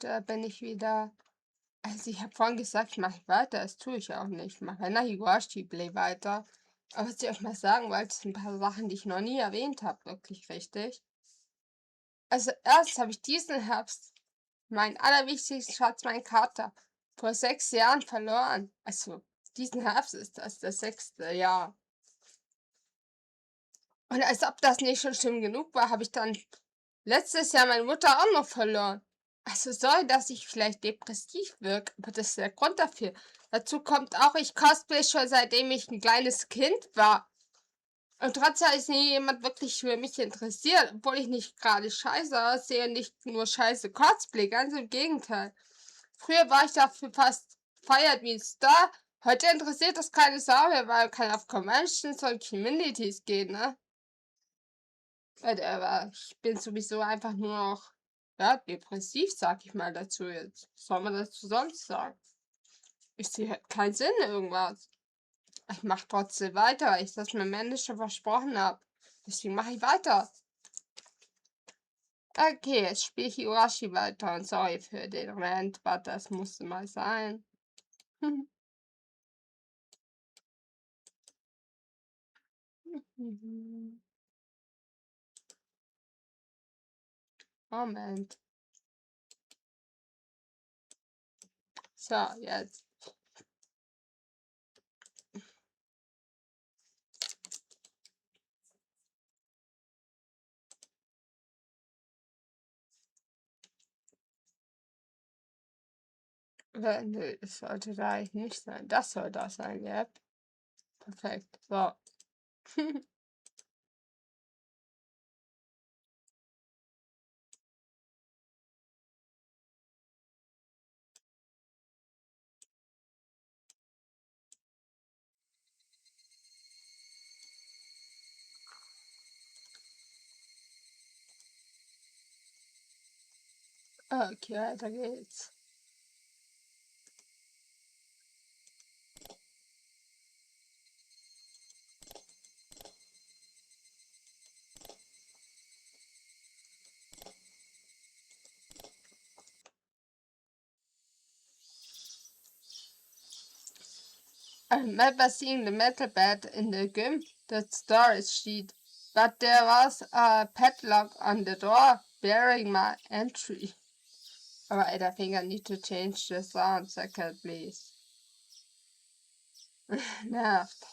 heute bin ich wieder. Also ich habe vorhin gesagt, ich mache weiter, das tue ich auch nicht. Ich mache eine higurashi Play weiter. Aber was ich euch mal sagen wollte, sind ein paar Sachen, die ich noch nie erwähnt habe, wirklich richtig. Also erst habe ich diesen Herbst meinen allerwichtigsten Schatz, meinen Kater, vor 6 Jahren verloren. Also diesen Herbst ist das 6. Jahr. Und als ob das nicht schon schlimm genug war, habe ich dann letztes Jahr meine Mutter auch noch verloren. Also sorry, dass ich vielleicht depressiv wirke, aber das ist der Grund dafür. Dazu kommt auch, ich cosplay schon seitdem ich ein kleines Kind war. Und trotzdem hat sich nie jemand wirklich für mich interessiert, obwohl ich nicht gerade scheiße aussehe und nicht nur scheiße Cosplay, ganz im Gegenteil. Früher war ich dafür fast feiert wie ein Star. Heute interessiert das keine Sau mehr, weil keiner auf Conventions und Communities geht, ne? Aber ich bin sowieso einfach nur noch, ja, depressiv, sag ich mal dazu jetzt. Was soll man dazu sonst sagen? Ich sehe halt keinen Sinn in irgendwas. Ich mache trotzdem weiter, weil ich das meinem Manager versprochen habe. Deswegen mache ich weiter. Okay, jetzt spiele ich higurashi weiter und sorry für den Rant, aber das musste mal sein. Moment. So, jetzt. Nö, das sollte da eigentlich nicht sein. Das soll das sein, ja. Perfekt. So. Okay, weiter geht's. I remember seeing the metal bed in the gym, the storage sheet, but there was a padlock on the door bearing my entry. Alright, I think I need to change the sound second, please. Nervt.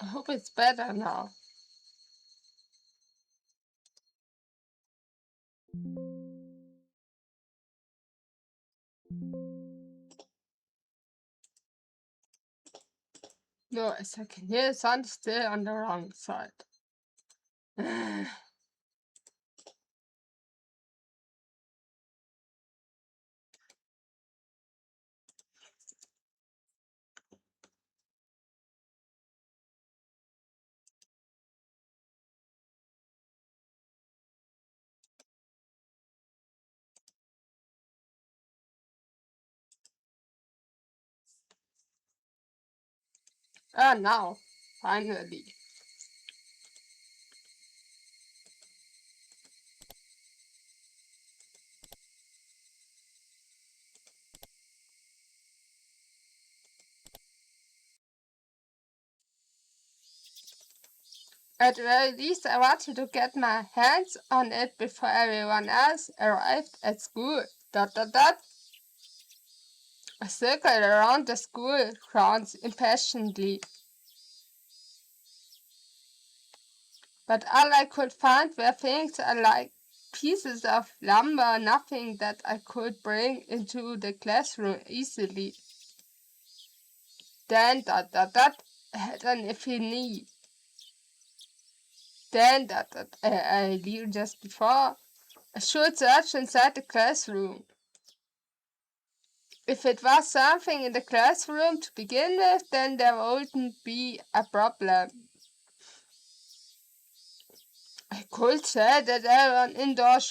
I hope it's better now. No, a second. Here, the sun is still on the wrong side. Now, finally. At the very least, I wanted to get my hands on it before everyone else arrived at school. ... I circled around the school grounds impatiently. But all I could find were things like pieces of lumber, nothing that I could bring into the classroom easily. Then ... had an epiphany. Then that I leave just before, I should search inside the classroom. If it was something in the classroom to begin with, then there wouldn't be a problem. I could say that everyone indoors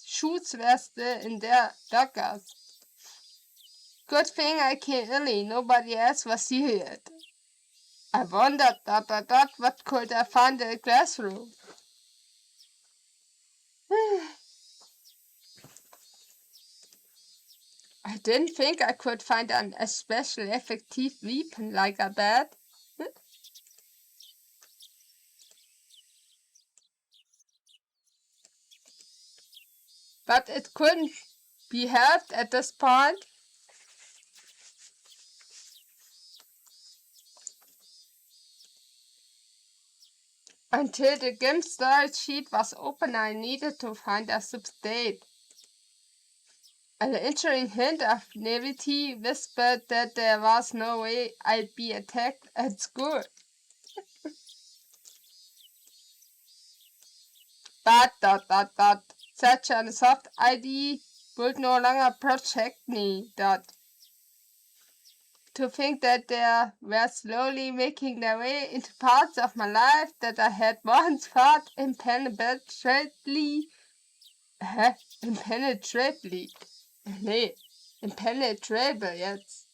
shoots were still in their lockers. Good thing I came early, nobody else was here. I wondered what could I find in the classroom. I didn't think I could find an especially effective weapon like a bat. But it couldn't be helped at this point. Until the game storage sheet was open, I needed to find a substate. An entering hint of naivety whispered that there was no way I'd be attacked at school. But such a soft idea would no longer protect me. To think that they were slowly making their way into parts of my life that I had once thought impenetrably. Impenetrable, yes.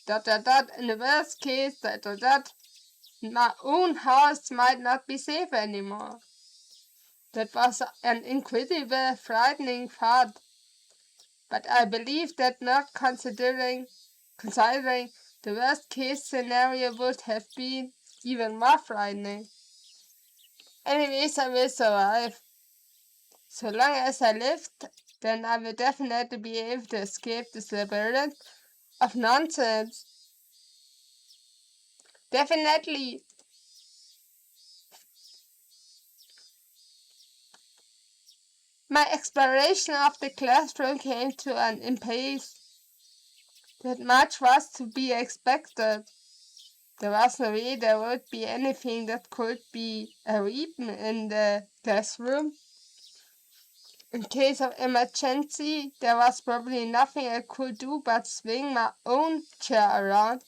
In the worst case, my own house might not be safe anymore. That was an incredible, frightening thought. But I believe that not considering the worst case scenario would have been even more frightening. Anyways, I will survive. So long as I lived, then I will definitely be able to escape this labyrinth of nonsense. Definitely. My exploration of the classroom came to an impasse. That much was to be expected. There was no way there would be anything that could be a weapon in the classroom. In case of emergency, there was probably nothing I could do but swing my own chair around.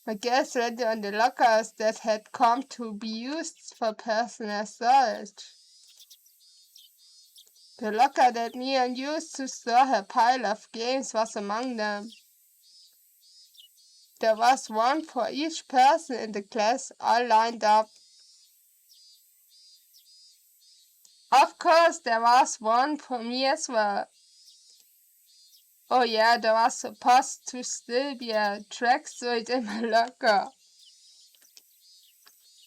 My guess ready on the lockers that had come to be used for personal storage. The locker that Neon used to store her pile of games was among them. There was one for each person in the class, all lined up. Of course, there was one for me as well. Oh yeah, there was supposed to still be a tracksuit in my locker.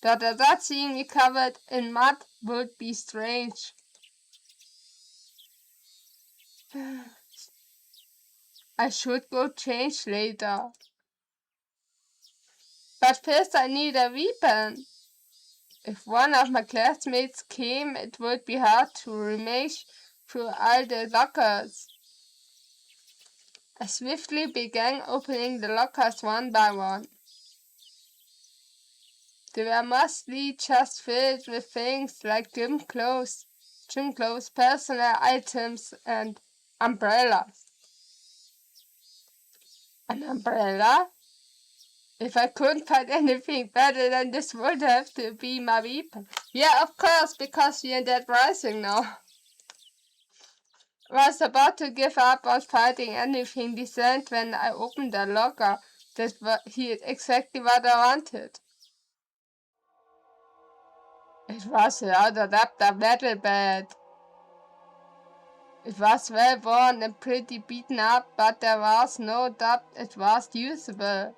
That seeing me covered in mud would be strange. I should go change later. But first I need a weapon. If one of my classmates came, it would be hard to rummage through all the lockers. I swiftly began opening the lockers one by one. They were mostly just filled with things like gym clothes, personal items, and umbrellas. An umbrella? If I couldn't find anything better, then this would have to be my weapon. Yeah, of course, because we're in Dead Rising now. I was about to give up on fighting anything decent when I opened the locker. That was exactly what I wanted. It was without a doubt a metal bed. It was well worn and pretty beaten up, but there was no doubt it was usable.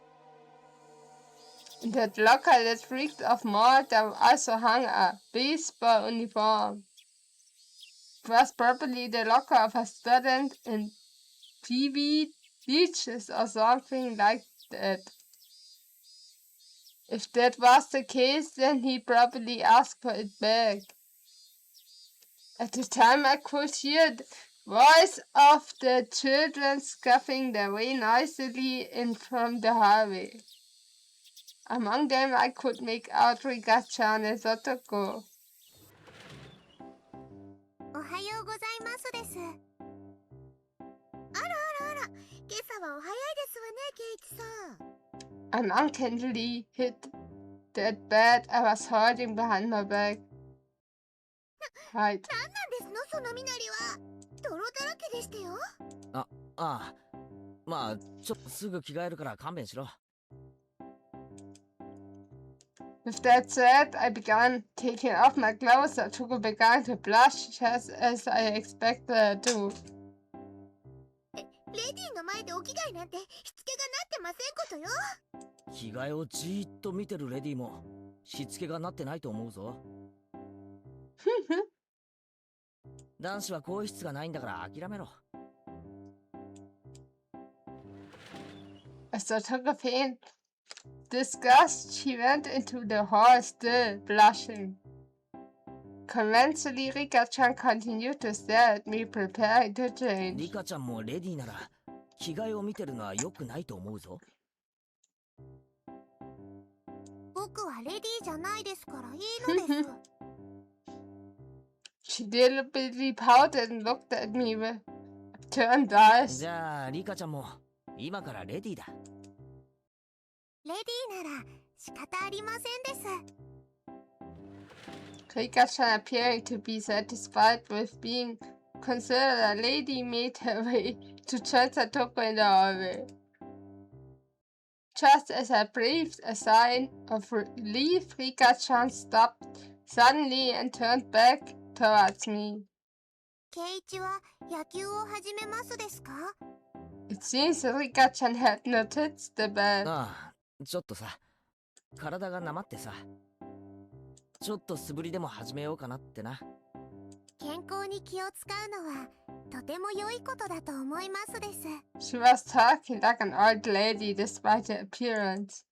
In that locker that reeked of malt, there also hung a baseball uniform. It was probably the locker of a student in PV Beaches or something like that. If that was the case, then he probably asked for it back. At the time I could hear the voice of the children scuffing their way noisily in from the hallway. Among them I could make out Riga-chan and Sotoko. おはようございますです。あらあらあら、今朝はお早いですわね、ケイチさん。 Uncannily hit that bed I was holding behind my back. Hide. なんなんですの、その身なりは。泥だらけでしたよ。ああ、まあちょっとすぐ着替えるから勘弁しろ。With that said, I began taking off my clothes. Sotoko began to blush just as I expected her to. レディーの前でお着替えなんてしつけがなってませんことよ。着替えをじーっと見てるレディもしつけがなってないと思うぞ。男子は更衣室がないんだから諦めろ。As Sotoko feigned disgust, she went into the hall, still blushing. Convincingly, Rika-chan continued to stare at me, preparing to リ change. カちゃんもレディなら着替えを見てるのは良くないと思うぞ。僕はレディーじゃないですからいいのです。She deliberately pouted and looked at me with upturned eyes. じゃあリカちゃんも今からレディだ。レディーなら仕方ありませんです。Rika-chan, appearing to be satisfied with being considered a lady, made her way to join Sotoko in the hallway. Just as I breathed a sign of relief, Rika-chan stopped suddenly and turned back towards me. ケイチは野球を始めますですか？ It seems Rika-chan had noticed the bed. ああ、ちょっとさ、体がなまってさ、ちょっと素振りでも始めようかなってな。健康に気を使うのはとても良いことだと思いますです。 She was talking like an old lady despite her appearance.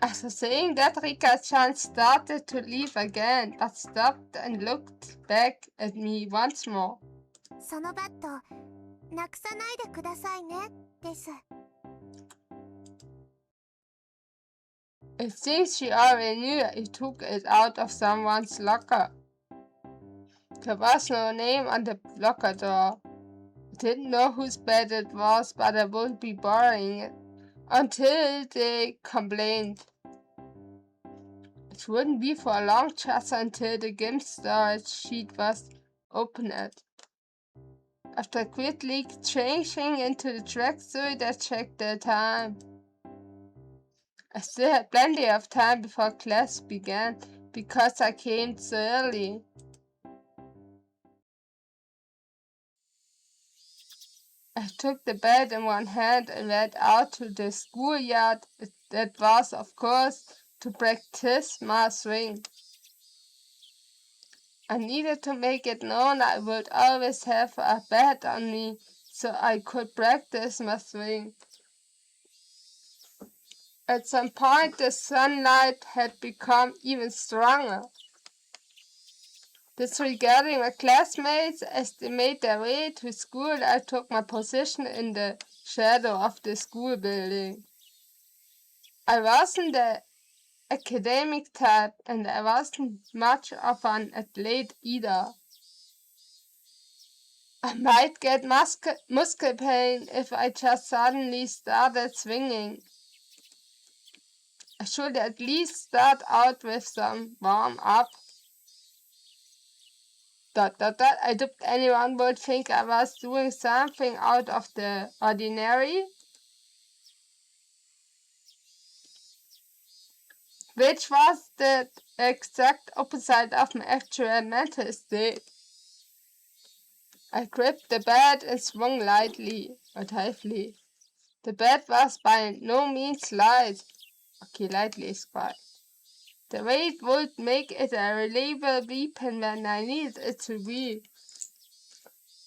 After saying that, Rika-chan started to leave again, but stopped and looked back at me once more. そのバットなくさないでくださいねです。 It seems she already knew I took it out of someone's locker. There was no name on the locker door. I didn't know whose bed it was, but I wouldn't be borrowing it until they complained. It wouldn't be for long, just until the game storage sheet was opened. After quickly changing into the tracksuit, I checked the time. I still had plenty of time before class began, because I came so early. I took the bed in one hand and went out to the schoolyard. That was, of course, to practice my swing. I needed to make it known I would always have a bed on me, so I could practice my swing. At some point, the sunlight had become even stronger. Disregarding my classmates as they made their way to school, I took my position in the shadow of the school building. I wasn't the academic type, and I wasn't much of an athlete either. I might get muscle pain if I just suddenly started swinging. I should at least start out with some warm-up. ... I doubt anyone would think I was doing something out of the ordinary. Which was the exact opposite of my actual mental state. I gripped the bed and swung lightly, but heavily. The bed was by no means light. Okay, lightly is fine. The weight would make it a reliable weapon when I needed it to be.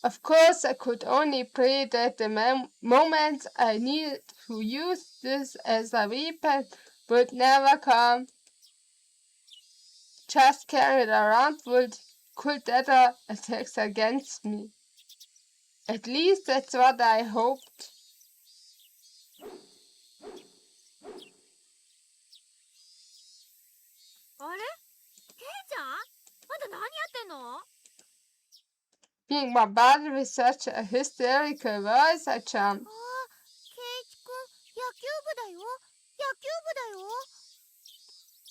Of course, I could only pray that the moment I needed to use this as a weapon would never come. Just carry it around could deter attacks against me. At least that's what I hoped. の？ Being bombarded with such a hysterical voice, I jumped. ああ、ケイチくん、野球部だよ。野球部だよ。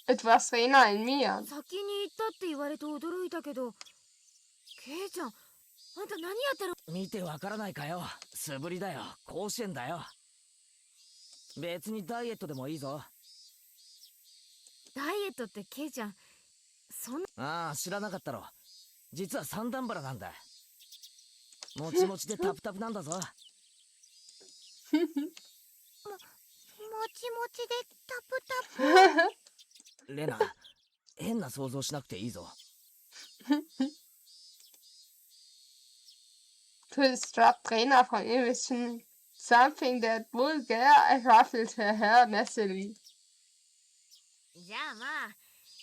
It was Rena and Mia. 先に行ったって言われて驚いたけど、ケイちゃん、あんた何やってる？見てわからないかよ。素振りだよ。甲子園だよ。別にダイエットでもいいぞ。ダイエットってケイちゃん、そんな。ああ、知らなかったろ。実は三段腹なんだ。もちもちでタプタプなんだぞ。もちもちでタプタプ。レナ、変な想像しなくていいぞ。To distract Rena from envisioning something that vulgar, I ruffled her hair messily. じゃあまあ、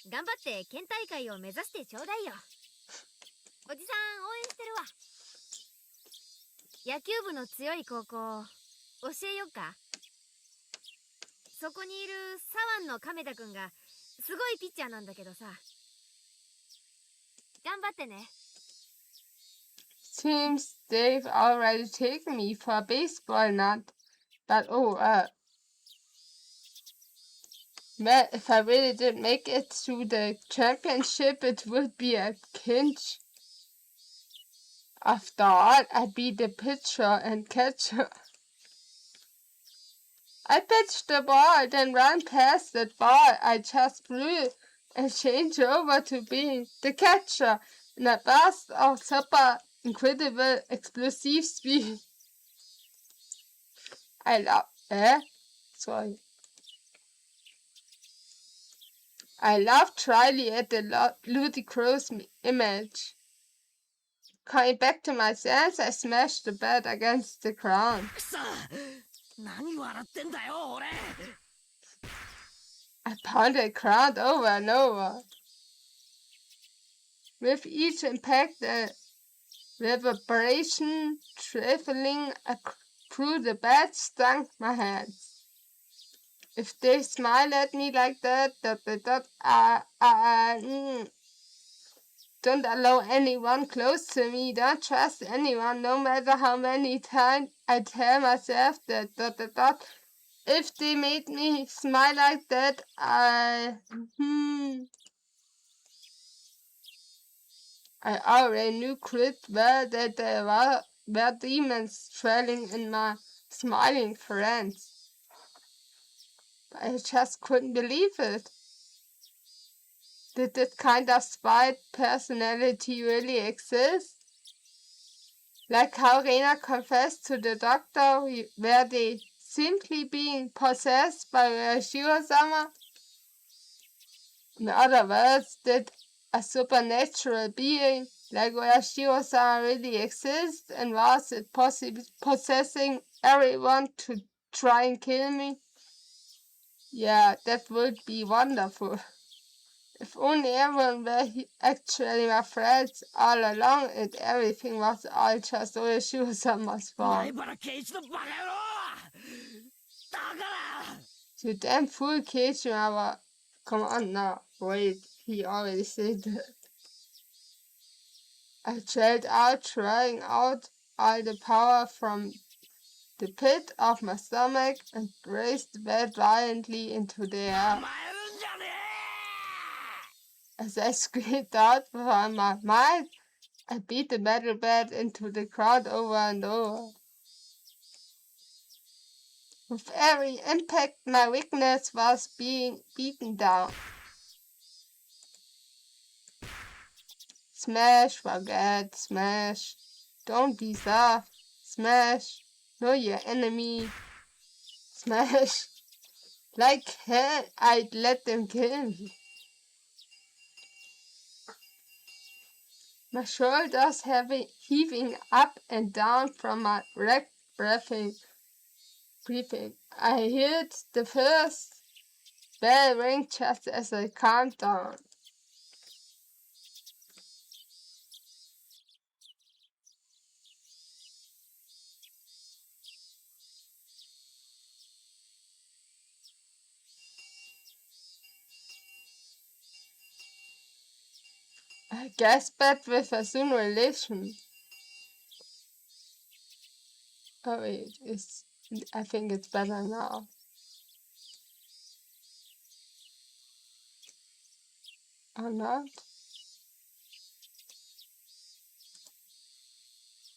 頑張って県大会を目指してちょうだいよ。おじさん応援してるわ。野球部の強い高校教えよっか。そこにいる左腕の亀田くんがすごいピッチャーなんだけどさ。頑張ってね。 Seems they've already taken me for a baseball nut. But well, if I really did make it to the championship, it would be a cinch. After all, I'd be the pitcher and catcher. I pitched the ball, then ran past that ball I just threw and changed over to being the catcher in a burst of super incredible explosive speed. I laughed dryly at the ludicrous image. Coming back to my sense, I smashed the bat against the ground. くそ、何笑ってんだよ、俺。I pounded the ground over and over. With each impact, the reverberation traveling through the bat stung my hands. If they smile at me like that, don't allow anyone close to me. Don't trust anyone, no matter how many times I tell myself that. If they made me smile like that, I already knew quite well that there were demons dwelling in my smiling friends. But I just couldn't believe it. Did that kind of spite personality really exist? Like how Rena confessed to the doctor, were they simply being possessed by Urashiro-sama? In other words, did a supernatural being like Urashiro-sama really exist, and was it possessing everyone to try and kill me? Yeah, that would be wonderful. If only everyone were actually my friends all along and everything was all just Urashiro-sama's fault. 前原圭一のバカ野郎。だから。 You damn fool, Keiichima. Come on now. Wait, he already said that. I yelled out, trying out all the power from the pit of my stomach and raised the bat violently into the air. 甘えるんじゃね As I screamed out from my mind, I beat the metal bat into the ground over and over. With every impact, my weakness was being beaten down. Smash, forget, smash. Don't be soft. Smash. Know your enemy. Smash. Like hell, I'd let them kill me. My shoulders heaving up and down from my wrecked breathing. I heard the first bell ring just as I calmed down. I I guess bad with a soon relation. Oh wait, I think it's better now. Or not?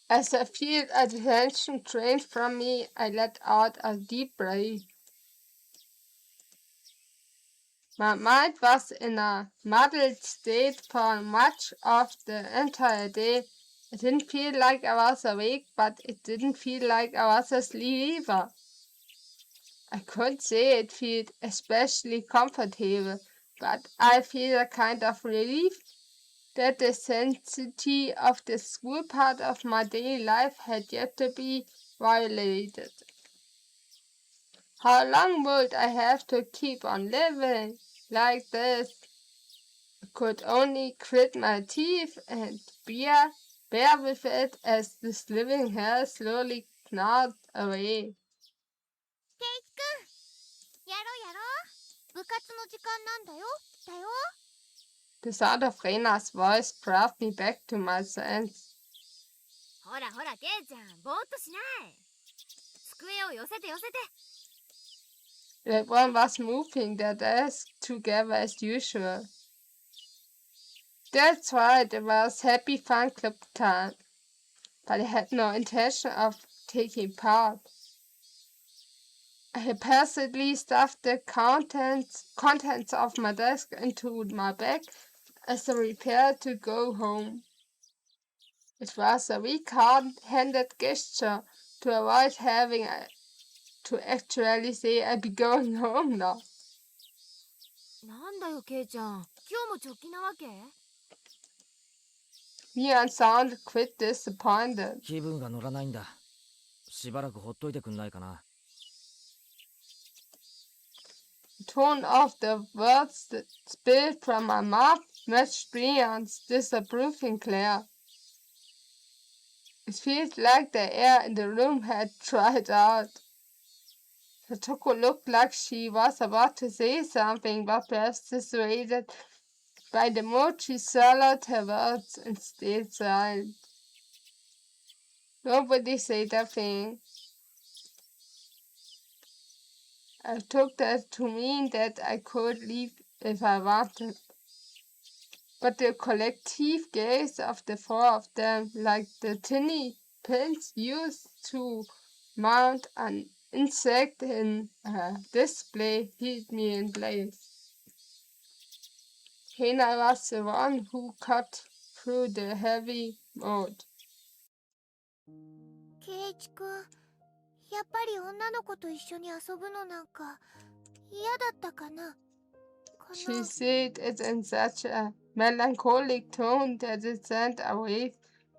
As I feel attention drained from me, I let out a deep breath. My mind was in a muddled state for much of the entire day. It didn't feel like I was awake, but it didn't feel like I was asleep either. I could say it felt especially comfortable, but I feel a kind of relief that the sanctity of the school part of my daily life had yet to be violated. How long would I have to keep on living like this? I could only grit my teeth and bear with it as this living hell slowly gnawed away. ケイキくん、やろうやろう。部活の時間なんだよ。だよ。The sound of Rena's voice brought me back to my sense. ほらほら、ケイちゃん、ぼーっとしない。机を寄せて寄せて。Everyone was moving their desks together as usual. That's right, it was happy fun club time, but I had no intention of taking part. I haphazardly stuffed the contents of my desk into my bag as I prepared to go home. It was a weak-handed gesture to avoid having to actually say I'd be going home now. なんだよ、ケイちゃん。今日も直帰なわけ？ Mian sounded quite disappointed. 気分が乗らないんだ。しばらくほっといてくんないかな。The tone of the words that spilled from my mouth matched Brian's disapproving glare. It felt like the air in the room had dried out. Satoko looked like she was about to say something, but perhaps dissuaded by the mood she swallowed her words and stayed silent. Nobody said a thing. I took that to mean that I could leave if I wanted. But the collective gaze of the four of them, like the tiny pins used to mount an insect in a display, held me in place. Hina was the one who cut through the heavy mood. ケイチくん、やっぱり女の子と一緒に遊ぶのなんか嫌だったかな？ She said it in such a melancholic tone that it sent a wave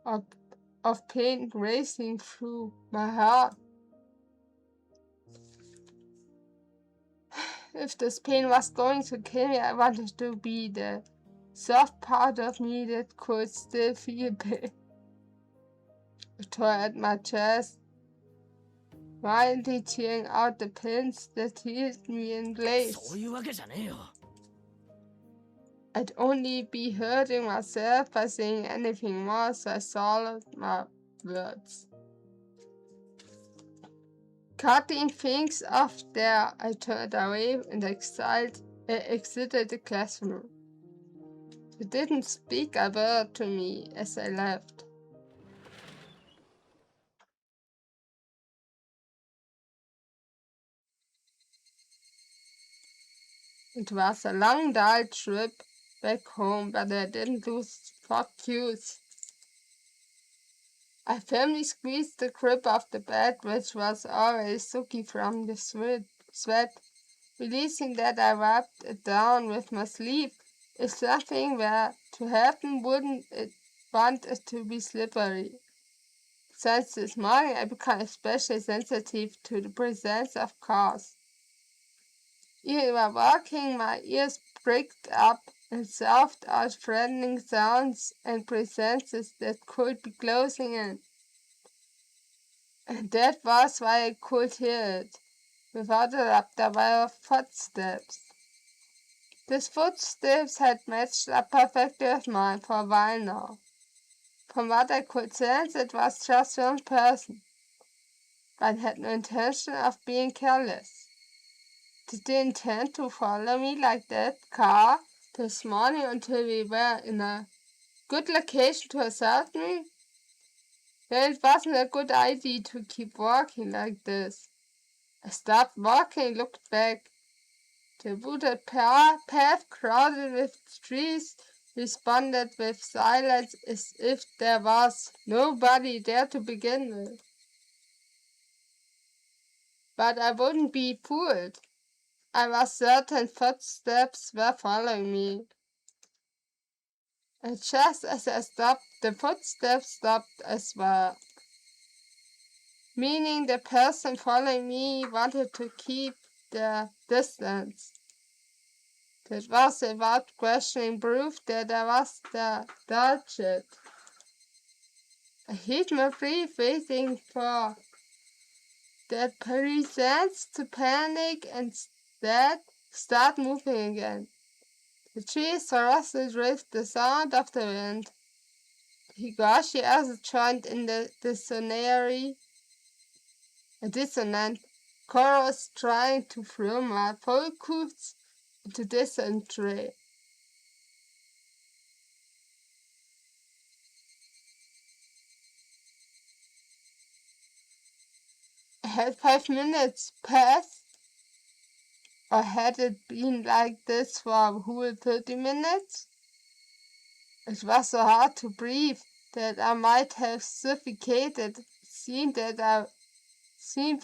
of pain racing through my heart. If this pain was going to kill me, I wanted to be the soft part of me that could still feel pain. I tore at my chest, violently tearing out the pins that held me in place. そういうわけじゃねえよ。I'd only be hurting myself by saying anything more, so I swallowed my words. Cutting things off there, I turned away and exited the classroom. She didn't speak a word to me as I left. It was a long, dull trip back home, but I didn't lose focus. I firmly squeezed the grip of the bed, which was already soaky from the sweat. Releasing that, I wiped it down with my sleeve. If something were to happen, wouldn't it want it to be slippery? Since this morning, I became especially sensitive to the presence of cars. Even while walking, my ears pricked up and soughed out threatening sounds and presences that could be closing in. And that was why I could hear it, without a raptor of footsteps. These footsteps had matched up perfectly with mine for a while now. From what I could sense, it was just one person, but had no intention of being careless. Did they intend to follow me like that car this morning until we were in a good location to assault me? Well, it wasn't a good idea to keep walking like this. I stopped walking, looked back. The wooded path crowded with trees responded with silence as if there was nobody there to begin with. But I wouldn't be fooled. I was certain footsteps were following me. And just as I stopped, the footsteps stopped as well. Meaning the person following me wanted to keep their distance. That was without questioning proof that I was the target. I hid my breath waiting for that presence to panic and instead start moving again. The trees rustled with the sound of the wind. Higurashi also joined in the dissonant chorus trying to throw my focus into dysentery. Had 5 minutes passed, or had it been like this for a whole 30 minutes? It was so hard to breathe that I might have suffocated. It seemed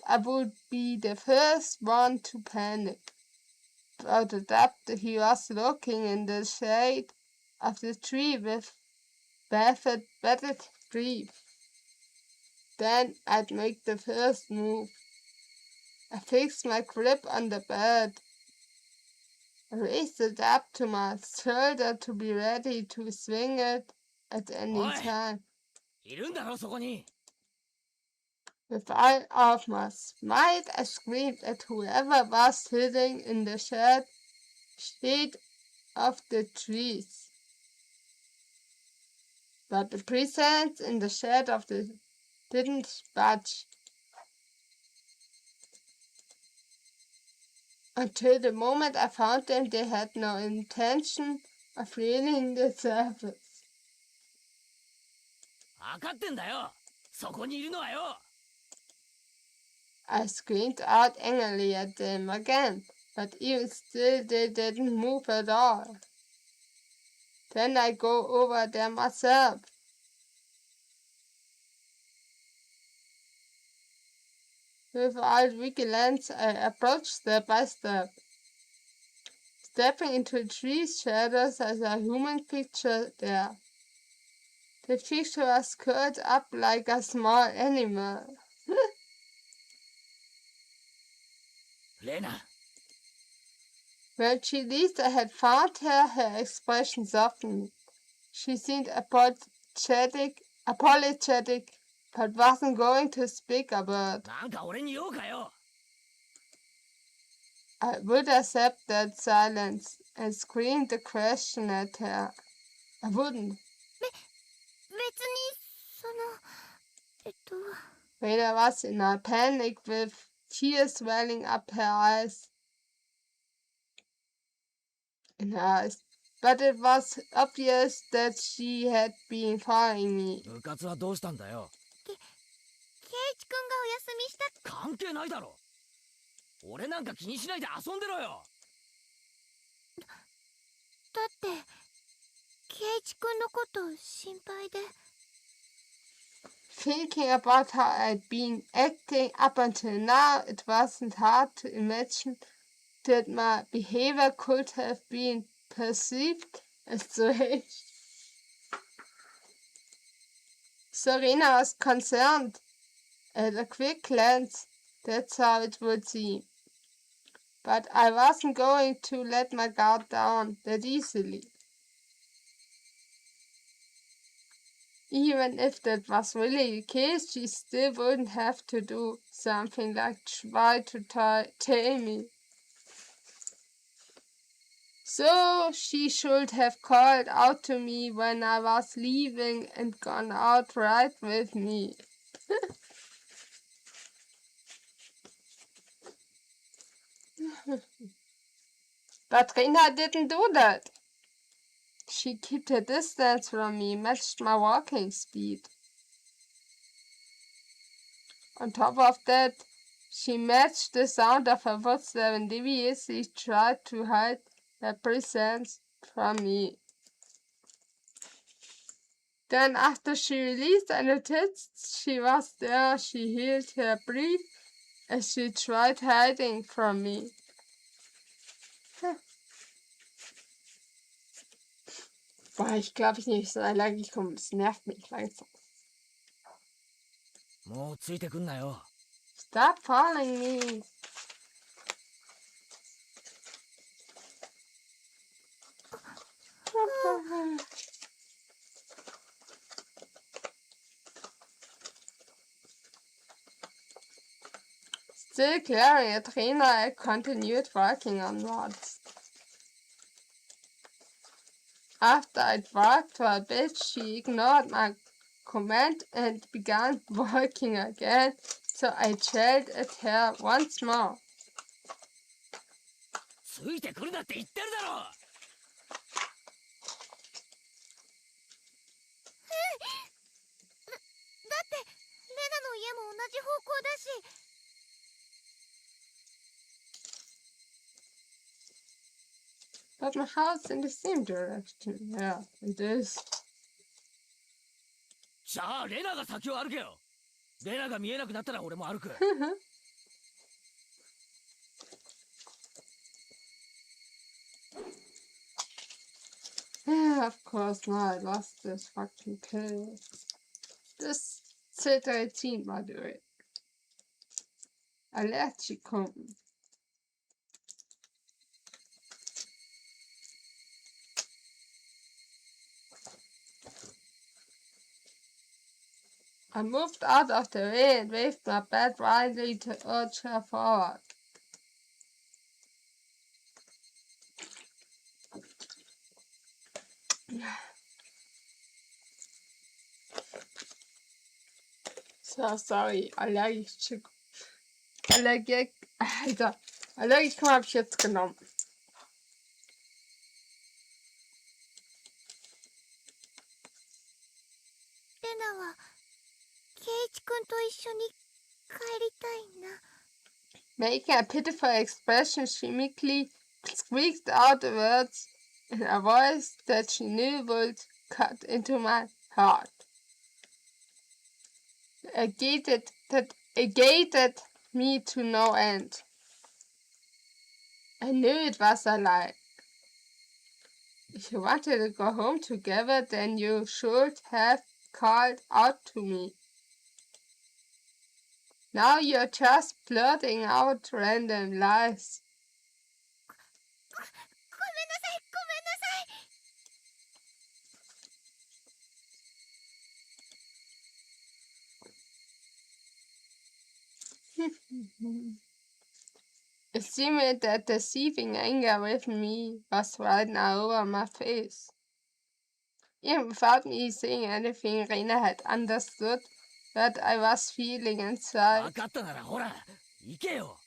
I would be the first one to panic. Without a doubt, he was looking in the shade of the tree with bated breath. Then I'd make the first move. I fixed my grip on the bed. I raised it up to my shoulder to be ready to swing it at any time. いるんだろそこに。 With all of my might, I screamed at whoever was sitting in the shade of the trees. But the presence in the shade of the didn't budge. Until the moment I found them, they had no intention of leaving the surface. 分かってんだよ。そこにいるのはよ。 I screamed out angrily at them again, but even still they didn't move at all. Then I go over there myself. Without vigilance, I approached step by step. Stepping into the tree's shadows, I saw a human figure there. The figure was curled up like a small animal. レナ。 When she least I had found her, her expression softened. She seemed apologetic, but wasn't going to speak a word. なんか俺に用かよ。 I would accept that silence and scream the question at her. I wouldn't. 別にWhen I was in a panic with tears welling up her eyes. But it was obvious that she had been following me. 部活はどうしたんだよ。圭一君がお休みした。関係ないだろ。俺なんか気にしないで遊んでろよ。だって圭一君のこと心配で。Thinking about how I'd been acting up until now, it wasn't hard to imagine that my behavior could have been perceived as strange. Serena was concerned. At a quick glance, that's how it would seem. But I wasn't going to let my guard down that easily. Even if that was really the case, she still wouldn't have to do something like try to tell me. So she should have called out to me when I was leaving and gone out right with me. But Rina didn't do that. She kept her distance from me, matched my walking speed. On top of that, she matched the sound of her footsteps and deviously tried to hide her presence from me. Then after she released and noticed she was there, she held her breath as she tried hiding from me. Boah, ich glaube, ich nicht so allergisch komme. Das nervt mich langsam. もうついてくんなよ。 Stop following me. Still glaring at Rena, I continued walking onwards. After I'd walked for a bit, she ignored my command and began walking again, so I yelled at her once more. ついてくるなって言ってるだろ。だってレナの家も同じ方向だし。 But my house in the same direction. Yeah, it is. じゃあレナが先を歩けよ。レナが見えなくなったら俺も歩く。Yeah, of course not. I lost this fucking kill. Das C13, by the way. Allergikum. I moved out of the way and waved my bat wildly to urge her forward. So sorry, Allergikum habe ich jetzt genommen. レナはケイイチ君と一緒に帰りたいな。 Making a pitiful expression, she meekly squeaked out the words in a voice that she knew would cut into my heart. It gated me to no end. I knew it was a lie. If you wanted to go home together, then you should have called out to me. Now you're just blurting out random lies. ごめんなさい、ごめんなさい。 It seemed that the seething anger within me was right now over my face. Even without me saying anything, Rena had understood what I was feeling inside. 分かったならほら行けよ。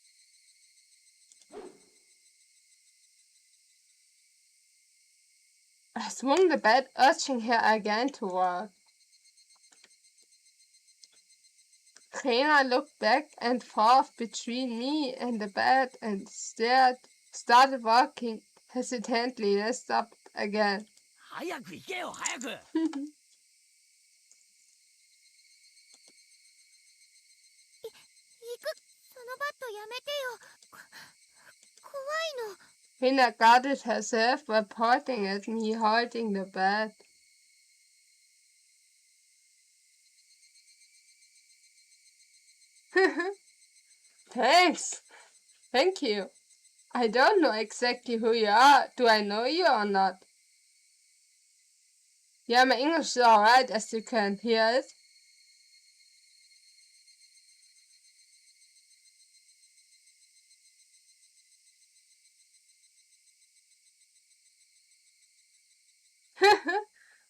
I swung the bed, urging her again toward. Rena looked back and forth between me and the bed and started walking hesitantly, then stopped again. 早く行けよ早く。 行く。そのバットやめてよ。怖いの。 Rena guarded herself by pointing at me holding the bed. Thanks. Thank you. I don't know exactly who you are. Do I know you or not? Yeah, my English is alright, as you can hear it.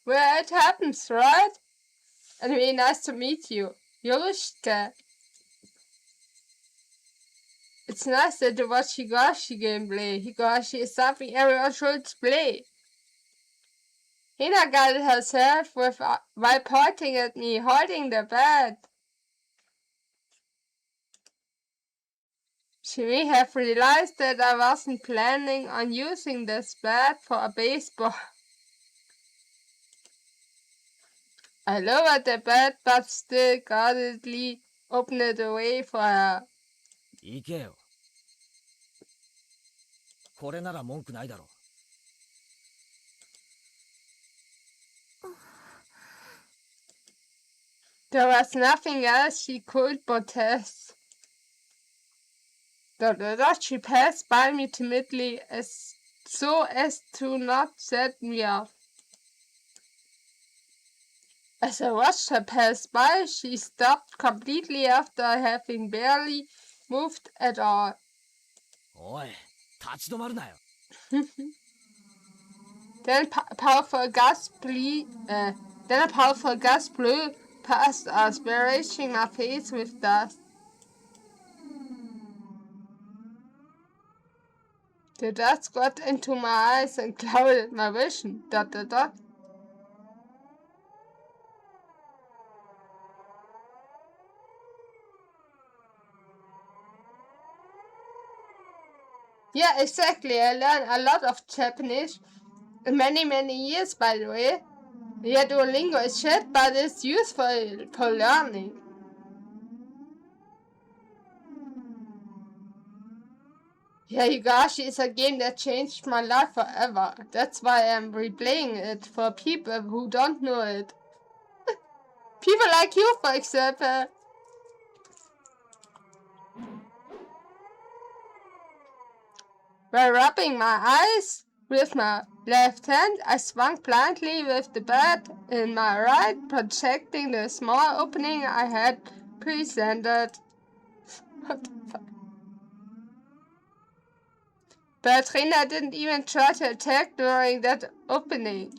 where it happens, right? Anyway, nice to meet you. Yorushika. It's nice that you watch higurashi gameplay. Higurashi is something everyone should play. Hina guided herself while pointing at me, holding the bed. She may have realized that I wasn't planning on using this bed for a baseball. I lowered the bed, but still guardedly opened the way for her. 行けよ。これなら文句ないだろう。There was nothing else she could protest. She passed by me timidly so as to not set me off. As I watched her pass by, she stopped completely after having barely moved at all. おい、立ち止まるなよ。Then a powerful gust blew past us, barraging my face with dust. The dust got into my eyes and clouded my vision. ... Yeah, exactly. I learned a lot of Japanese in many years, by the way. Yeah, Duolingo is shit, but it's useful for learning. Yeah, Higurashi is a game that changed my life forever. That's why I'm replaying it for people who don't know it. People like you, for example. While rubbing my eyes with my left hand, I swung blindly with the bat in my right, projecting the small opening I had presented. What the fuck? But Rina didn't even try to attack during that opening.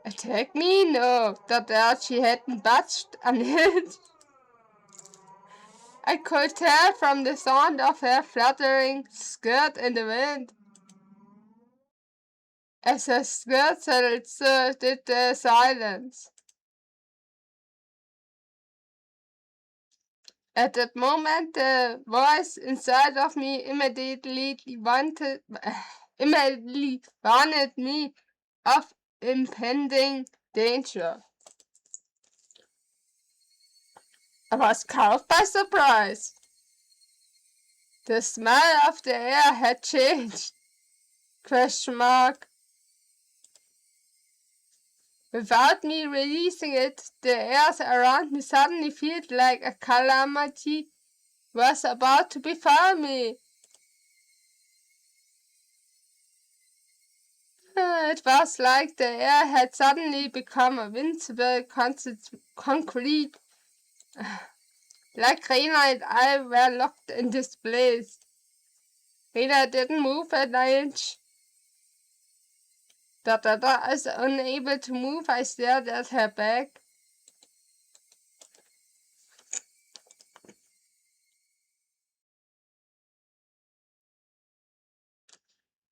Attack me? No, she hadn't budged an inch. I could tell from the sound of her fluttering skirt in the wind. As her skirt settled, so did the silence. At that moment, the voice inside of me immediately warned me of impending danger. I was caught by surprise. The smell of the air had changed. ? Without me releasing it, the air around me suddenly felt like a calamity was about to befall me. It was like the air had suddenly become invincible concrete. Like Rena and I were locked in this place. Rena didn't move an inch. As unable to move, I stared at her back.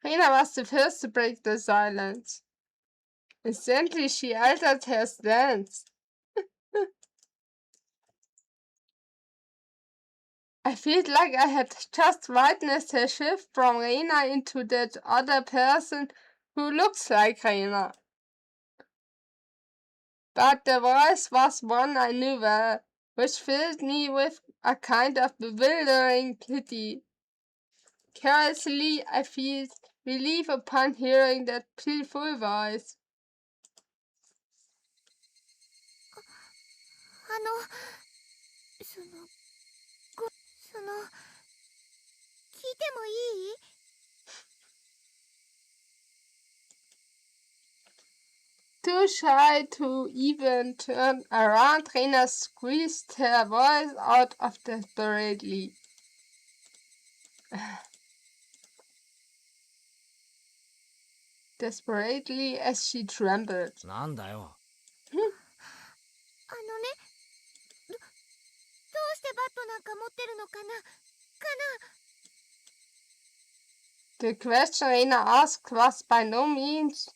Rena was the first to break the silence. Instantly, she altered her stance. I felt like I had just witnessed her shift from Rena into that other person who looks like Rena. But the voice was one I knew well, which filled me with a kind of bewildering pity. Curiously, I felt relief upon hearing that pitiful voice. 聞いてもいい？ Too shy to even turn around, Rena squeezed her voice out of desperately. desperately as she trembled. なんだよ。あのね、どうしてバットなんか持ってるのかな The question Rena asked was by no means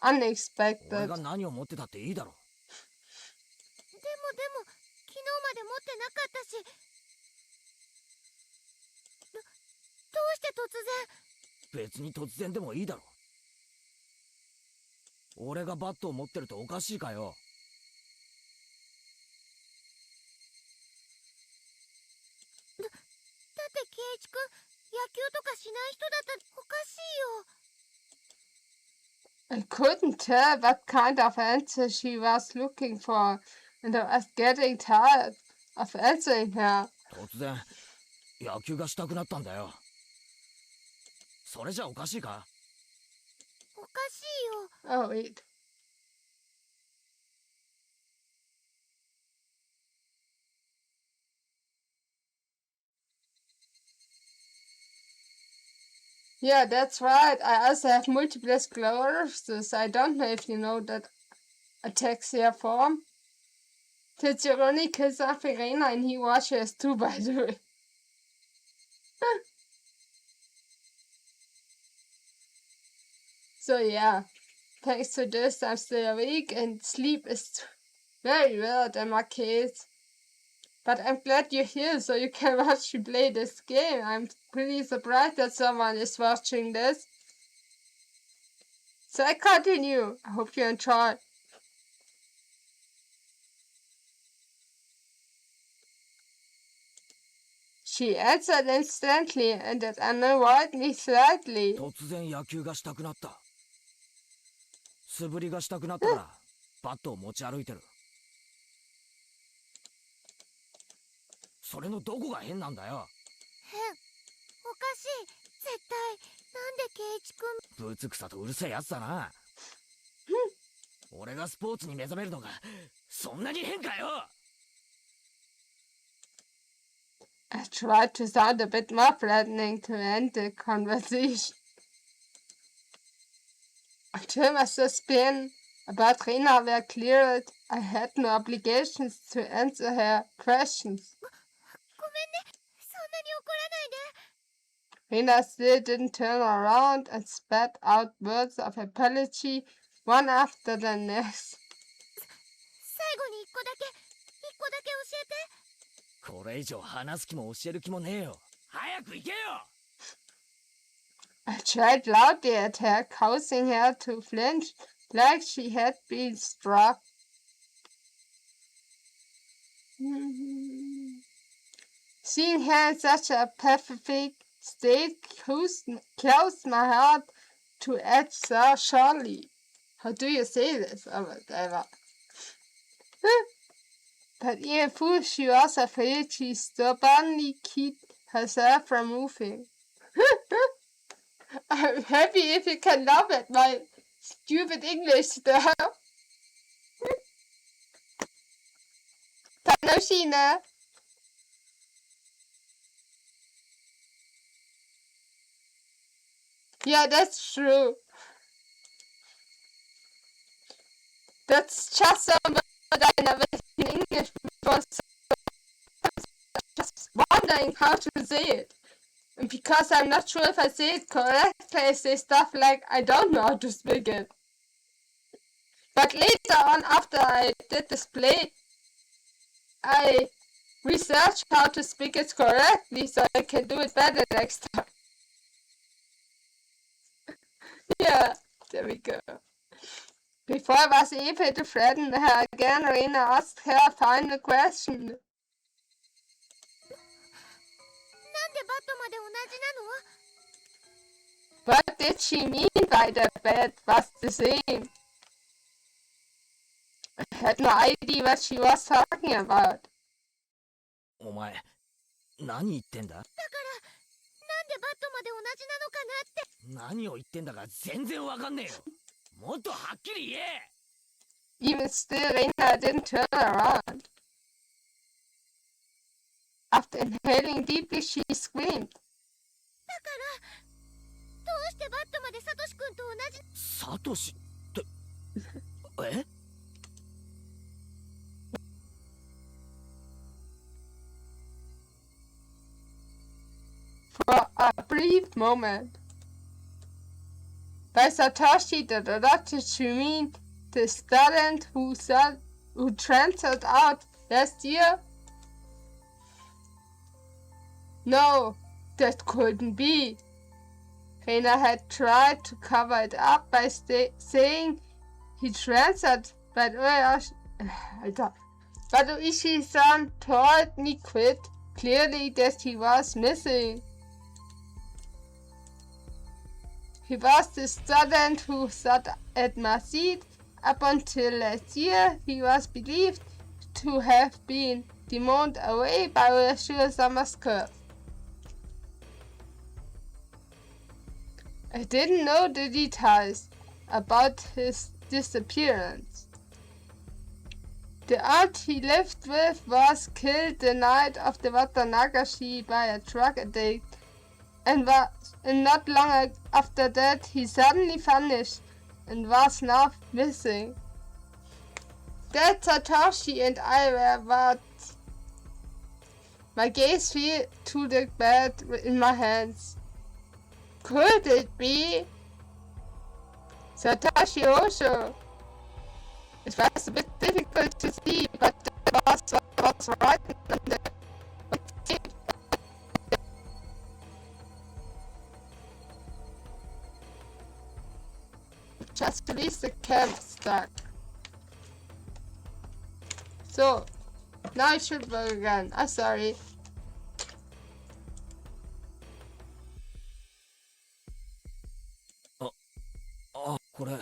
俺 unexpected. が何を持ってたっていいだろ。でも、昨日まで持ってなかったし。どうして突然。別に突然でもいいだろ。俺がバットを持ってるとおかしいかよ。だって圭一君、野球とかしない人だったらおかしいよ。I couldn't tell what kind of answer she was looking for, and I was getting tired of answering her. 突然野球がしたくなったんだよ。それじゃおかしいか？おかしいよ。 Oh, wait. Yeah, that's right. I also have multiple sclerosis. I don't know if you know that ataxia form. Tetsuya kills off Irena and he watches too, by the way. So yeah, thanks to this I'm still awake and sleep is very weird in my case. But I'm glad you're here so you can watch me play this game. I'm pretty surprised that someone is watching this. So I continue. I hope you enjoy. She answered instantly and it annoyed me slightly. 突然野球がしたくなった。素振りがしたくなったからバットを持ち歩いてる。それのどこが変なんだよ。変。おかしい。絶対。なんで圭一君。ぶつくさとうるせえやつだな。俺がスポーツに目覚めるのがそんなに変かよ。I tried to sound a bit more threatening to end the conversation. Until my suspicion about Rena were cleared, I had no obligations to answer her questions. ごめんね。そんなに怒らないで。Rena still didn't turn around and spat out words of apology, one after the next. 最後に一個だけ教えて。これ以上話す気も教える気もねえよ。早く行けよ。I tried loudly at her, causing her to flinch like she had been struck. Seeing her in such a pathetic state closed my heart to edge so surely. How do you say this? Oh, whatever. But even though she was afraid, she stubbornly kept herself from moving. I'm happy if you can laugh at my stupid English stuff. 楽しいね。Yeah, that's true. That's just a word I never in English before, so I'm just wondering how to say it. And because I'm not sure if I say it correctly, I say stuff like, I don't know how to speak it. But later on, after I did this play, I researched how to speak it correctly so I can do it better next time. Yeah, there we go. Before I was able to threaten her again, Rena asked her a final question. なんでバットまで同じなの？ What did she mean by the bat was the same? I had no idea what she was talking about. お前何言ってんだ？だから、なんでバットまで同じなのかなって。何を言ってんだか全然わかんねえよ。もっとはっきり言え。 Even still, Rena didn't turn around. After inhaling deeply, she screamed. だから、どうしてバットまでサトシ君と同じ。サトシってえ For a brief moment. By Satoshi did not mean the student who transferred out last year? No, that couldn't be. Reina had tried to cover it up by saying he transferred, but Uishi-san told me quite clearly that he was missing. He was the student who sat at my seat. Up until last year, he was believed to have been demoted away by Ueshiya-sama's curse. I didn't know the details about his disappearance. The aunt he lived with was killed the night of the Watanagashi by a drug addict, and not long after that he suddenly vanished and was now missing. That Satoshi and I were what? My gaze fell to the bed in my hands. Could it be Satoshi Osho? It was a bit difficult to see, but that was what was right on the tip. Just release the camp stuck. So, now I should work again. I'm sorry. これ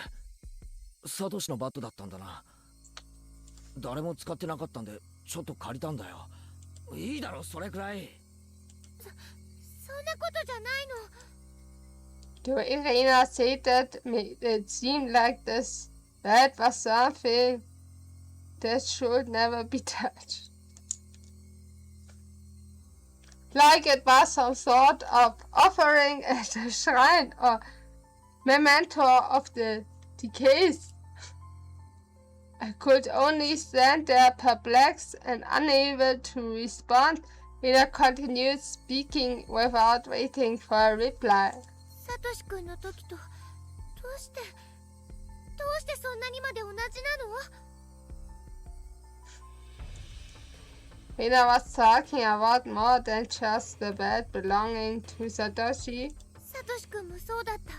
サトシのバットだったんだな。誰も使ってなかったんでちょっと借りたんだよ。いいだろそれくらい。そんなことじゃないの。The way Irina said that made it seem like this bat was something that should never be touched. Like it was some sort of offering at the shrine or memento of the decays. I could only stand there perplexed and unable to respond. Ina continued speaking without waiting for a reply. サトシ君の時とどうしてそんなにまで同じなの？ Ina was talking about more than just the bed belonging to Satoshi. サトシ君もそうだった。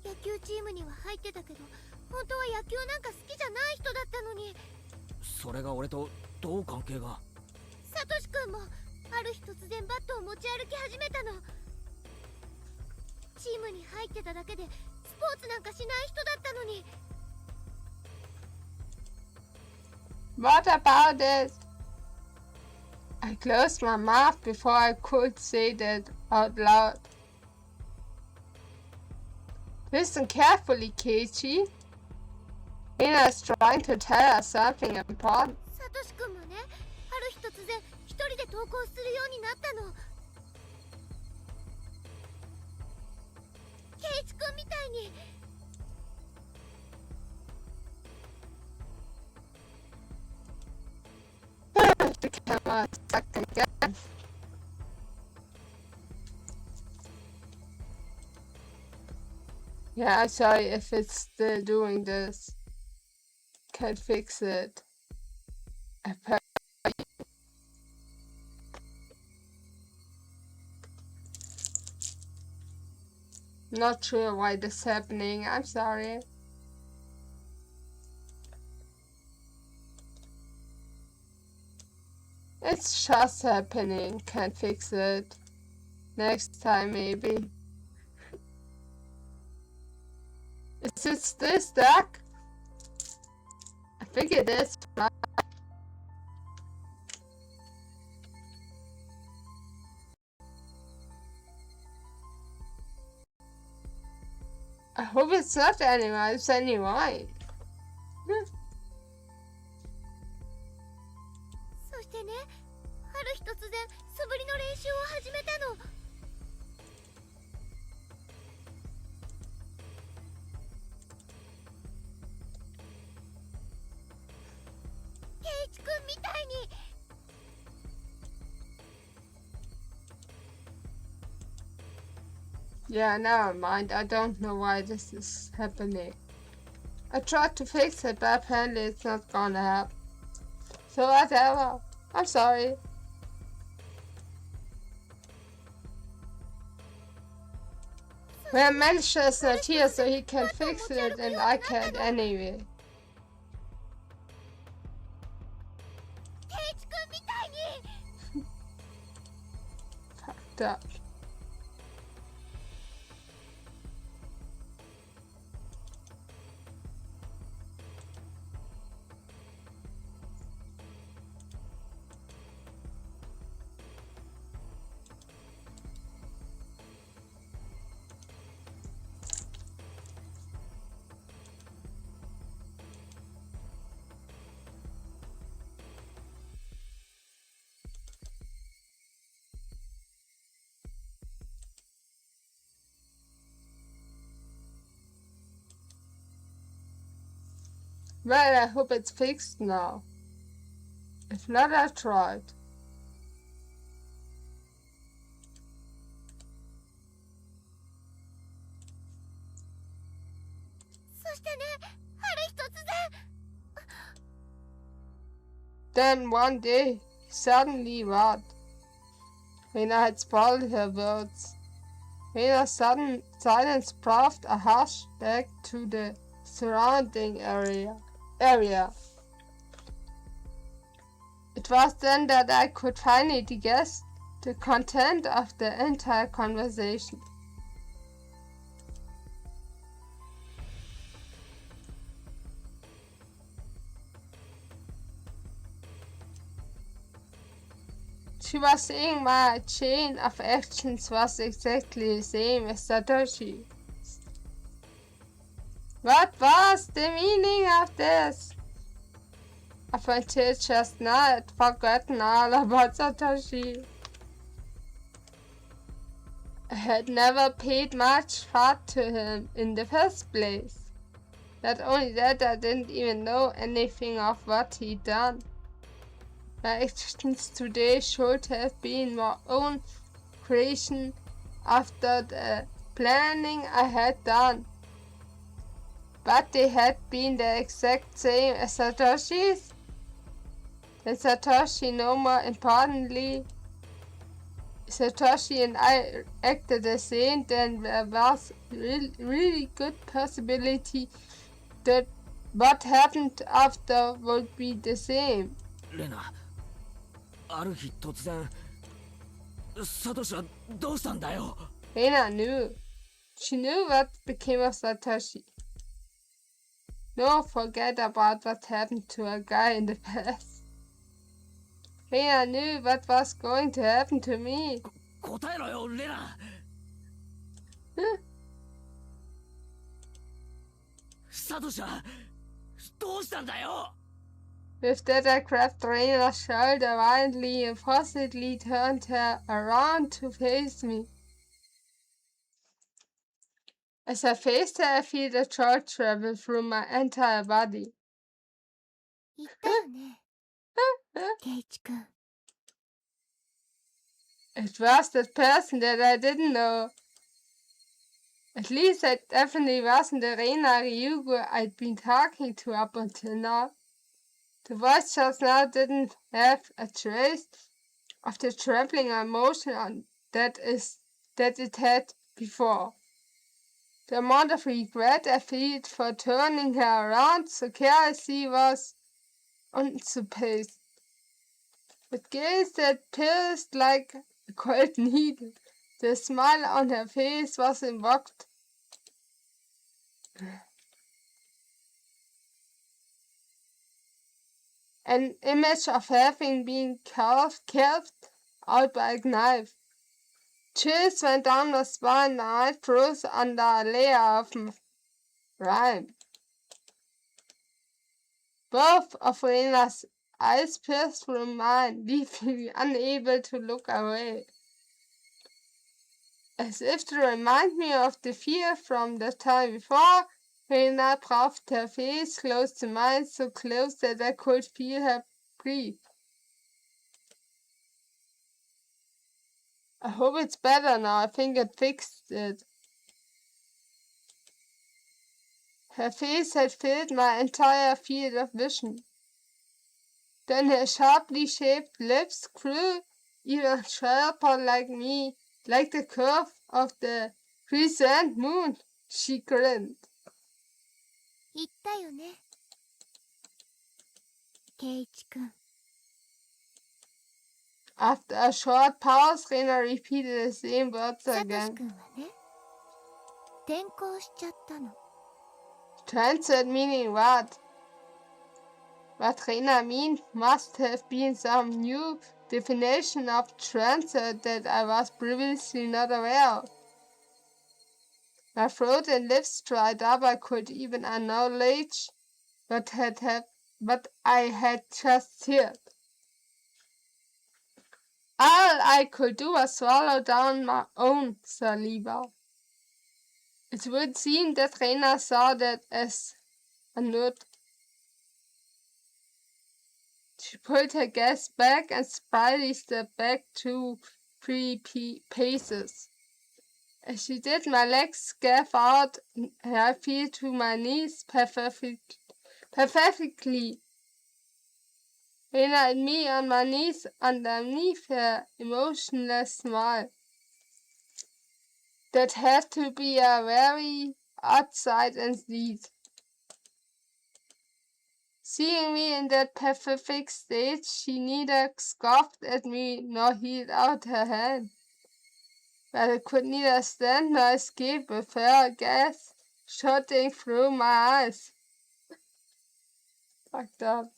野球チームには入ってたけど、本当は野球なんか好きじゃない人だったのに。それが俺とどう関係が？サトシ君もある日突然バットを持ち歩き始めたの。チームに入ってただけでスポーツなんかしない人だったのに。What about it? I closed my mouth before I could say that out loud. Listen carefully, Keiichi. Ina is trying to tell us something important. サトシ君もね、ある日突然一人で登校するようになったの。ケイチ君みたいに。The camera stuck again. Yeah, I'm sorry if it's still doing this. Can't fix it. Not sure why this is happening. I'm sorry. It's just happening. Can't fix it. Next time, maybe. Is it still stuck? I think it is. I hope it's not animals anyway. そしてね、ある日突然素振りの練習を始めたの。みたいに。Yeah, never mind. I don't know why this is happening. I tried to fix it, but apparently it's not gonna help. So whatever. I'm sorry. Well, Manchester is not here, so he can fix it, and I can't anyway. ケイチ君みたいに。 Fucked up. Well, I hope it's fixed now. If not, I tried. そしてね、ある日突然。 Then one day, suddenly what? Rena had spoiled her words. Rena's sudden silence brought a hush back to the surrounding area. It was then that I could finally guess the content of the entire conversation. She was saying my chain of actions was exactly the same as Satoshi's. What was the meaning of this? Up until just now, I'd forgotten all about Satoshi. I had never paid much thought to him in the first place. Not only that, I didn't even know anything of what he'd done. My actions today should have been my own creation after the planning I had done. But they had been the exact same as Satoshi's. And Satoshi, no more importantly, Satoshi and I acted the same, then there was really good possibility that what happened after would be the same. レナ、ある日突然、サトシはどうしたんだよ。 Reina knew. She knew what became of Satoshi. No, forget about what happened to a guy in the past. Reina knew what was going to happen to me. 答えろよ、レナ。サトシはどうしたんだよ。 With that, I grabbed Reina's shoulder violently and forcibly turned her around to face me. As I faced her, I felt the joy travel through my entire body. 言ったよね、ケイチ君。 It was that person that I didn't know. At least it definitely wasn't the Reina Ryugu I'd been talking to up until now. The voice just now didn't have a trace of the trampling emotion that it had before. The amount of regret I felt for turning her around so carelessly was unsurpassed. With gaze that pierced like a cold needle, the smile on her face was invoked. An image of having been carved out by a knife. Chills went down my spine and I froze under a layer of rime. Both of Rena's eyes pierced through mine, leaving me unable to look away. As if to remind me of the fear from the time before, Rena brought her face close to mine, so close that I could feel her breathe. I hope it's better now. I think it fixed it. Her face had filled my entire field of vision. Then her sharply shaped lips grew even sharper like me, like the curve of the crescent moon. She grinned. 言ったよね、圭一くん。 After a short pause, Rena repeated the same words サトシ again. くんはね、転校しちゃったの。 Transit meaning what? What Rena meant must have been some new definition of transit that I was previously not aware of. My throat and lips dried up. I could even acknowledge what I had just heard. All I could do was swallow down my own saliva. It would seem that Rena saw that as a nod. She pulled her gaze back and spryly stepped back 2-3 paces. As she did, my legs gave out and I fell to my knees perfectly. Rena and me on my knees underneath her emotionless smile. That had to be a very odd sight indeed. Seeing me in that pathetic state, she neither scoffed at me nor held out her hand. But I could neither stand nor escape with her gaze shooting through my eyes. Fucked up.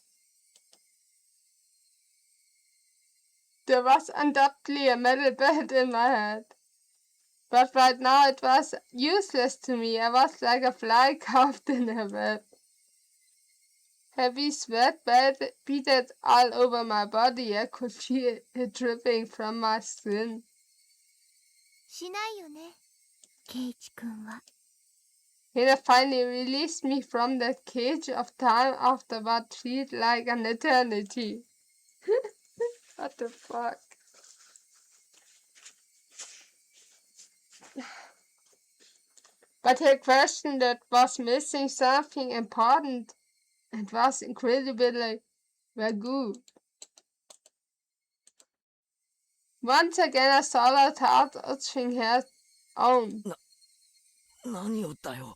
There was undoubtedly a metal bed in my head. But right now it was useless to me. I was like a fly carved in a web. Heavy sweat beaded all over my body. I could feel it dripping from my skin. しないよね、圭一くんは。 Hina finally released me from that cage of time after what felt like an eternity. What the fuck? But her question that was missing something important and was incredibly good. Once again I swallowed hard, touching her own. 何をだよ。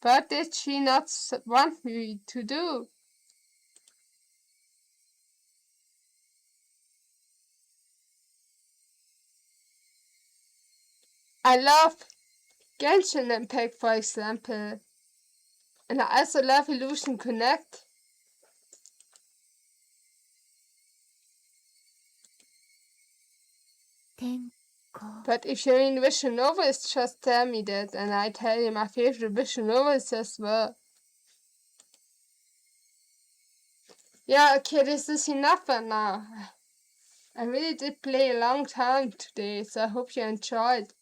What did she not want me to do? I love Genshin Impact, for example, and I also love Illusion Connect. But if you're in visual novels, just tell me that, and I tell you my favorite visual novels as well. Yeah, okay, this is enough for now. I really did play a long time today, so I hope you enjoyed.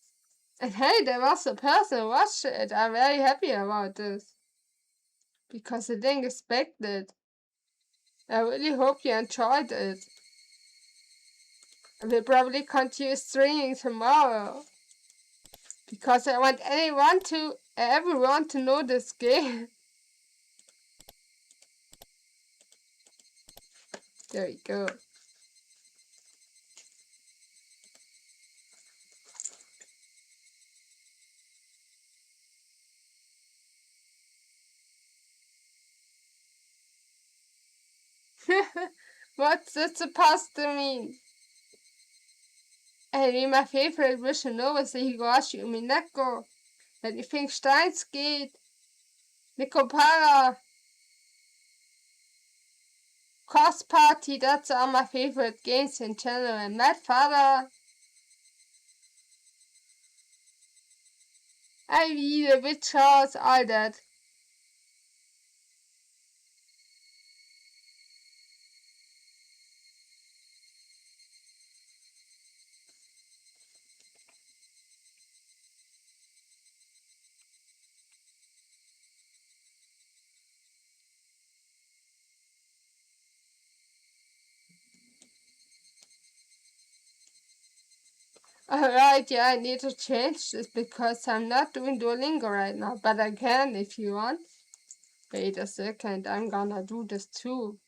And hey, there was a person who watched it. I'm very happy about this. Because I didn't expect it. I really hope you enjoyed it. I will probably continue streaming tomorrow. Because I want everyone to know this game. There you go. What's it supposed to mean? Hey, my favorite visual novel is the Higurashi Umineko. Anything Steins geht. Nikopara. Cross Party, that's all my favorite games in general. And Mad Father. Ivy, The Witch House, all that. Alright, yeah, I need to change this because I'm not doing Duolingo right now, but I can if you want. Wait a second, I'm gonna do this too.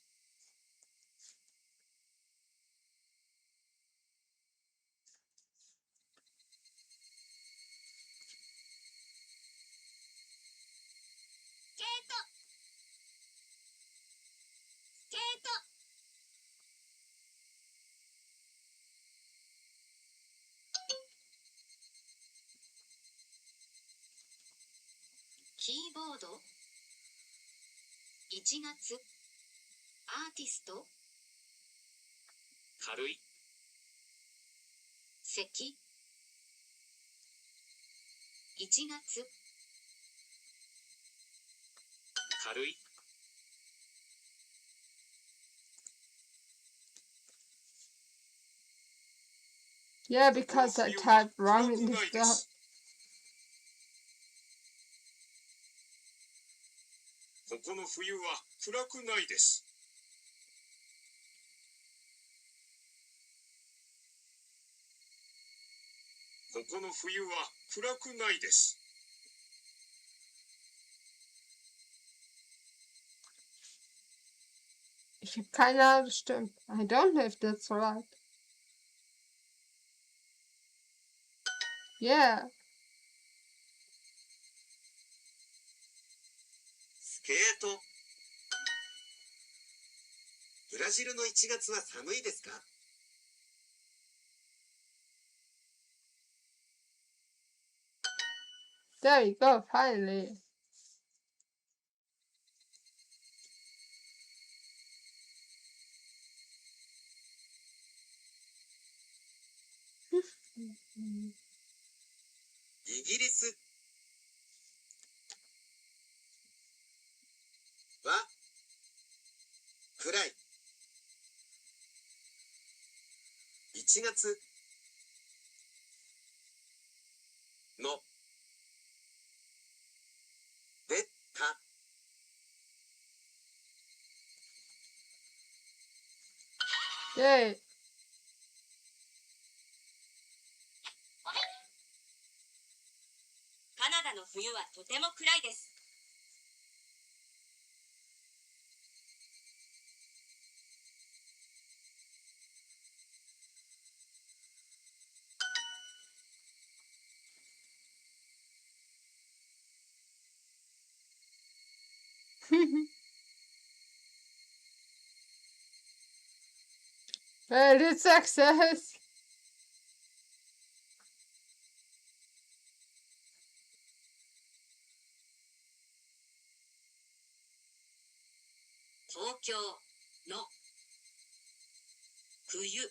Keyboard 1月アーティスト軽い咳1月軽い Yeah, because I typed wrong in the stuff. ここの冬は暗くないです。ここの冬は暗くないです。Ich habe keine Ahnung, das stimmt. I don't know if that's right. Yeah. スケート。ブラジルの1月は寒いですか？ There you go, finally. イギリスは暗い。1月の出た。Yay. カナダの冬はとても暗いです。Well, it's success. 東京の冬は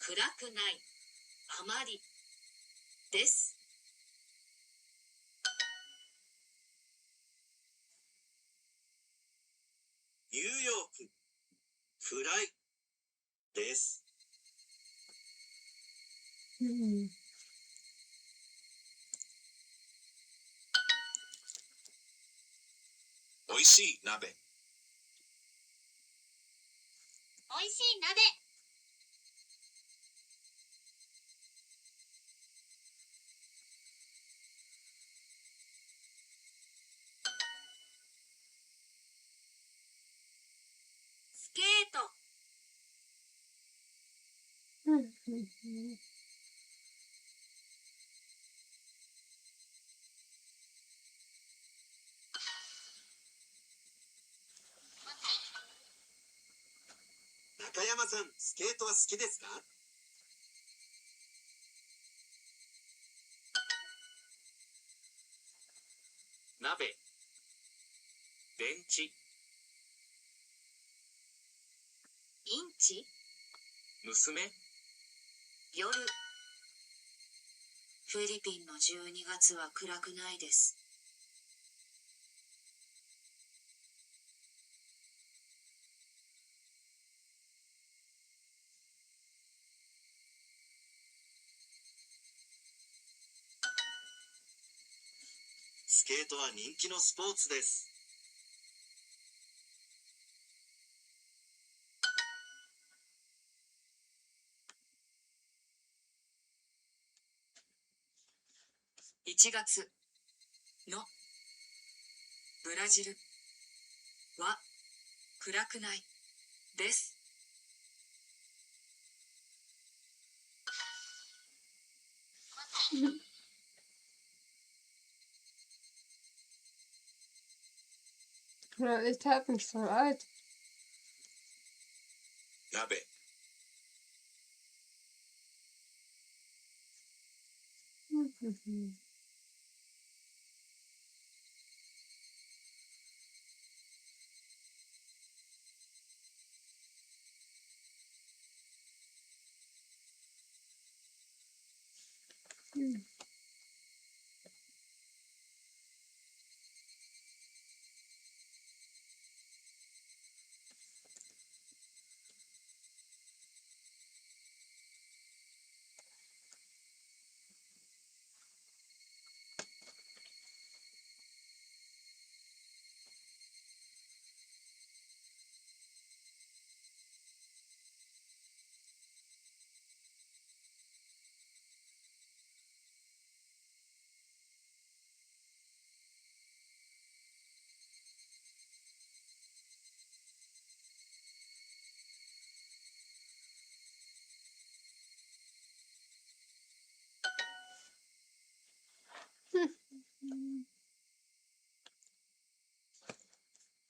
暗くないあまりです。ニューヨーク暗いです。おいしい鍋。おいしい鍋。スケート。中山さん、スケートは好きですか？鍋、電池、インチ、娘、夜。フィリピンの12月は暗くないです。スケートは人気のスポーツです。1月のブラジルは暗くないです。Ja, ich halt nicht so alt. 鍋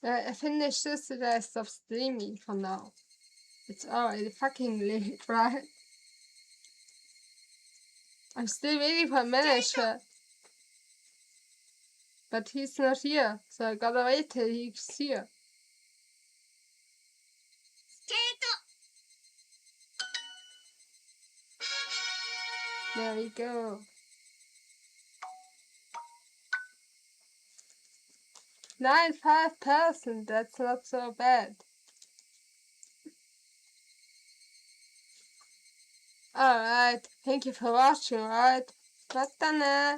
I finished this rest of streaming for now. It's already fucking late, right? I'm still waiting for manager. But he's not here, so I gotta wait till he's here. スケート There we go. 95%, that's not so bad. Alright, thank you for watching, alright? またね。